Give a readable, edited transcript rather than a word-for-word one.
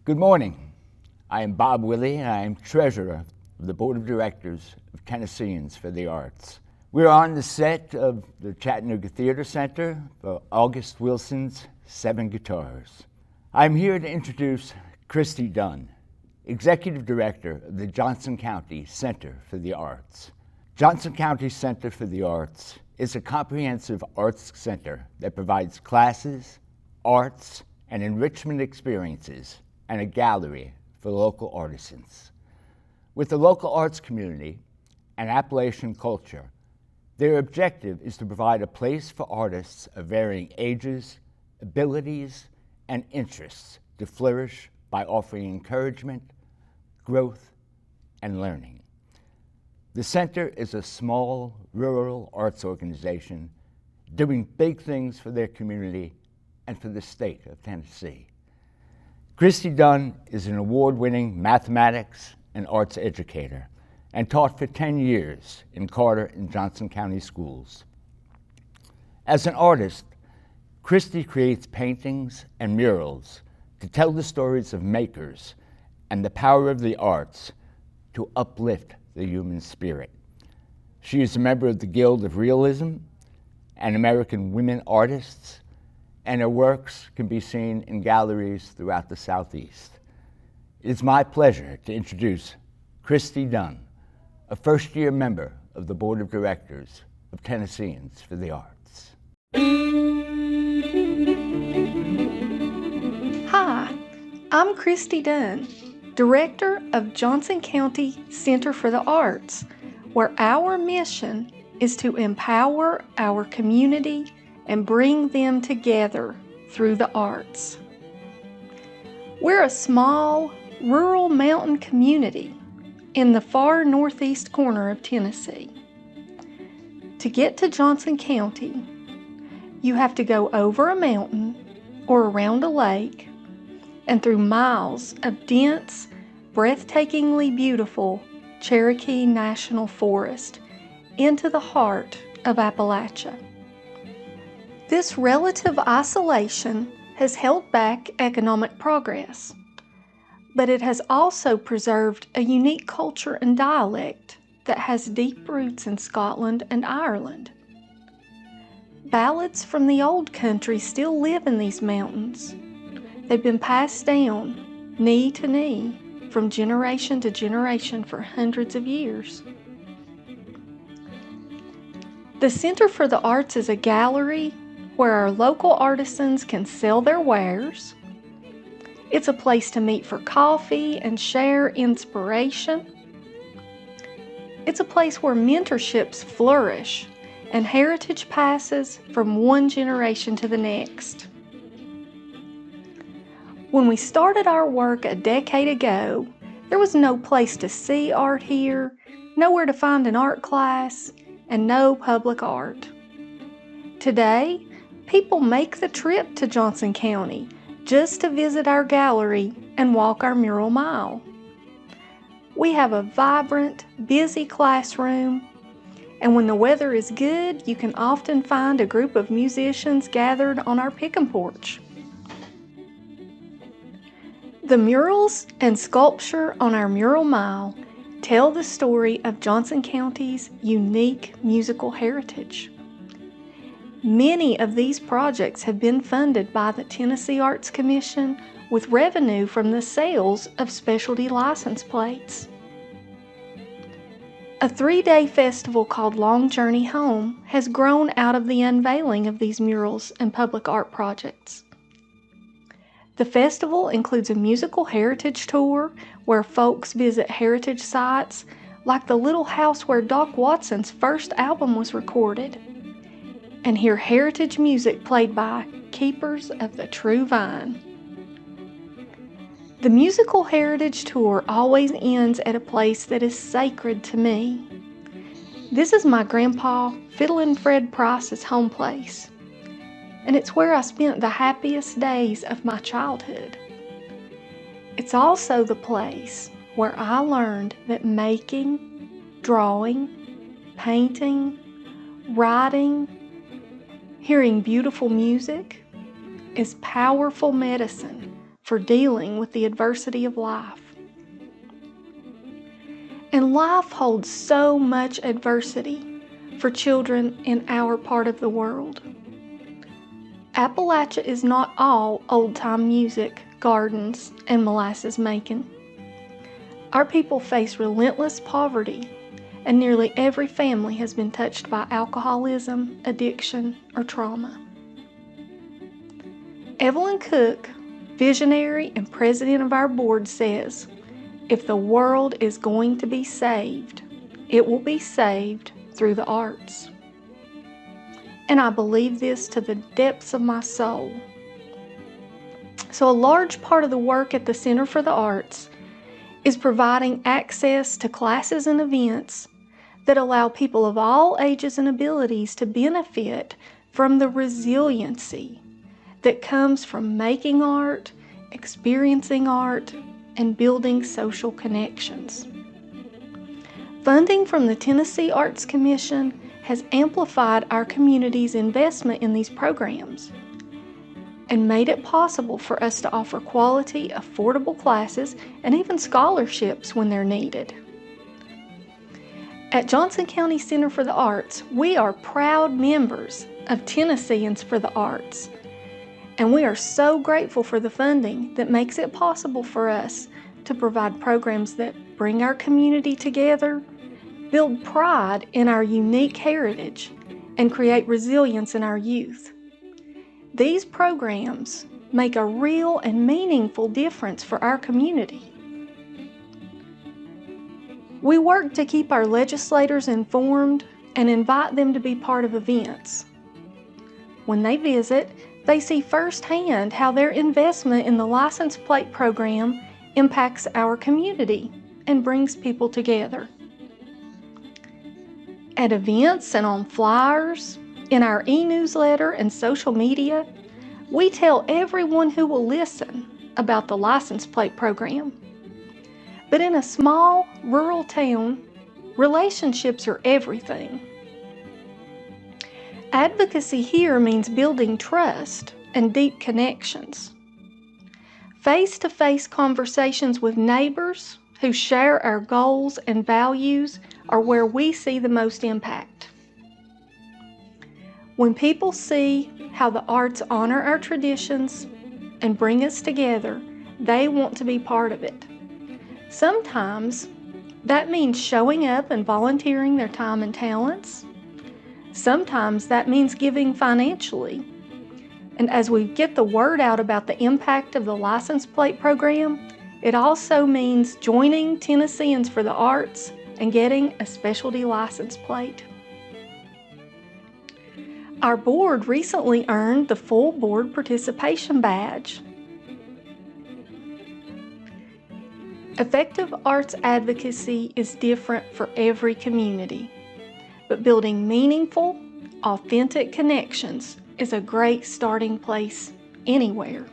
Good morning. I am Bob Willie, and I am treasurer of the Board of Directors of Tennesseans for the Arts. We're on the set of the Chattanooga Theater Center for August Wilson's 7 Guitars. I'm here to introduce Cristy Dunn, Executive Director of the Johnson County Center for the Arts. Johnson County Center for the Arts is a comprehensive arts center that provides classes, arts, and enrichment experiences, and a gallery for local artisans. With the local arts community and Appalachian culture, their objective is to provide a place for artists of varying ages, abilities, and interests to flourish by offering encouragement, growth, and learning. The center is a small, rural arts organization doing big things for their community and for the state of Tennessee. Cristy Dunn is an award-winning mathematics and arts educator and taught for 10 years in Carter and Johnson County schools. As an artist, Cristy creates paintings and murals to tell the stories of makers and the power of the arts to uplift the human spirit. She is a member of the Guild of Realism and American Women Artists, and her works can be seen in galleries throughout the Southeast. It is my pleasure to introduce Cristy Dunn, a first-year member of the Board of Directors of Tennesseans for the Arts. Hi, I'm Cristy Dunn, Director of Johnson County Center for the Arts, where our mission is to empower our community and bring them together through the arts. We're a small, rural mountain community in the far northeast corner of Tennessee. To get to Johnson County, you have to go over a mountain or around a lake and through miles of dense, breathtakingly beautiful Cherokee National Forest into the heart of Appalachia. This relative isolation has held back economic progress, but it has also preserved a unique culture and dialect that has deep roots in Scotland and Ireland. Ballads from the old country still live in these mountains. They've been passed down, knee to knee, from generation to generation for hundreds of years. The Center for the Arts is a gallery where our local artisans can sell their wares. It's a place to meet for coffee and share inspiration. It's a place where mentorships flourish and heritage passes from one generation to the next. When we started our work a decade ago, there was no place to see art here, nowhere to find an art class, and no public art. Today, people make the trip to Johnson County just to visit our gallery and walk our mural mile. We have a vibrant, busy classroom, and when the weather is good, you can often find a group of musicians gathered on our pick and porch. The murals and sculpture on our mural mile tell the story of Johnson County's unique musical heritage. Many of these projects have been funded by the Tennessee Arts Commission with revenue from the sales of specialty license plates. A 3-day festival called Long Journey Home has grown out of the unveiling of these murals and public art projects. The festival includes a musical heritage tour where folks visit heritage sites like the little house where Doc Watson's first album was recorded, and hear heritage music played by keepers of the true vine. The musical heritage tour always ends at a place that is sacred to me. This is my grandpa, Fiddlin' Fred Price's home place, and it's where I spent the happiest days of my childhood. It's also the place where I learned that making, drawing, painting, writing, hearing beautiful music is powerful medicine for dealing with the adversity of life. And life holds so much adversity for children in our part of the world. Appalachia is not all old-time music, gardens, and molasses making. Our people face relentless poverty, and nearly every family has been touched by alcoholism, addiction, or trauma. Evelyn Cook, visionary and president of our board, says, "If the world is going to be saved, it will be saved through the arts." And I believe this to the depths of my soul. So a large part of the work at the Center for the Arts is providing access to classes and events that allow people of all ages and abilities to benefit from the resiliency that comes from making art, experiencing art, and building social connections. Funding from the Tennessee Arts Commission has amplified our community's investment in these programs and made it possible for us to offer quality, affordable classes and even scholarships when they're needed. At Johnson County Center for the Arts, we are proud members of Tennesseans for the Arts, and we are so grateful for the funding that makes it possible for us to provide programs that bring our community together, build pride in our unique heritage, and create resilience in our youth. These programs make a real and meaningful difference for our community. We work to keep our legislators informed and invite them to be part of events. When they visit, they see firsthand how their investment in the license plate program impacts our community and brings people together. At events and on flyers, in our e-newsletter and social media, we tell everyone who will listen about the license plate program. But in a small, rural town, relationships are everything. Advocacy here means building trust and deep connections. Face-to-face conversations with neighbors who share our goals and values are where we see the most impact. When people see how the arts honor our traditions and bring us together, they want to be part of it. Sometimes that means showing up and volunteering their time and talents. Sometimes that means giving financially. And as we get the word out about the impact of the license plate program, it also means joining Tennesseans for the Arts and getting a specialty license plate. Our board recently earned the full board participation badge. Effective arts advocacy is different for every community, but building meaningful, authentic connections is a great starting place anywhere.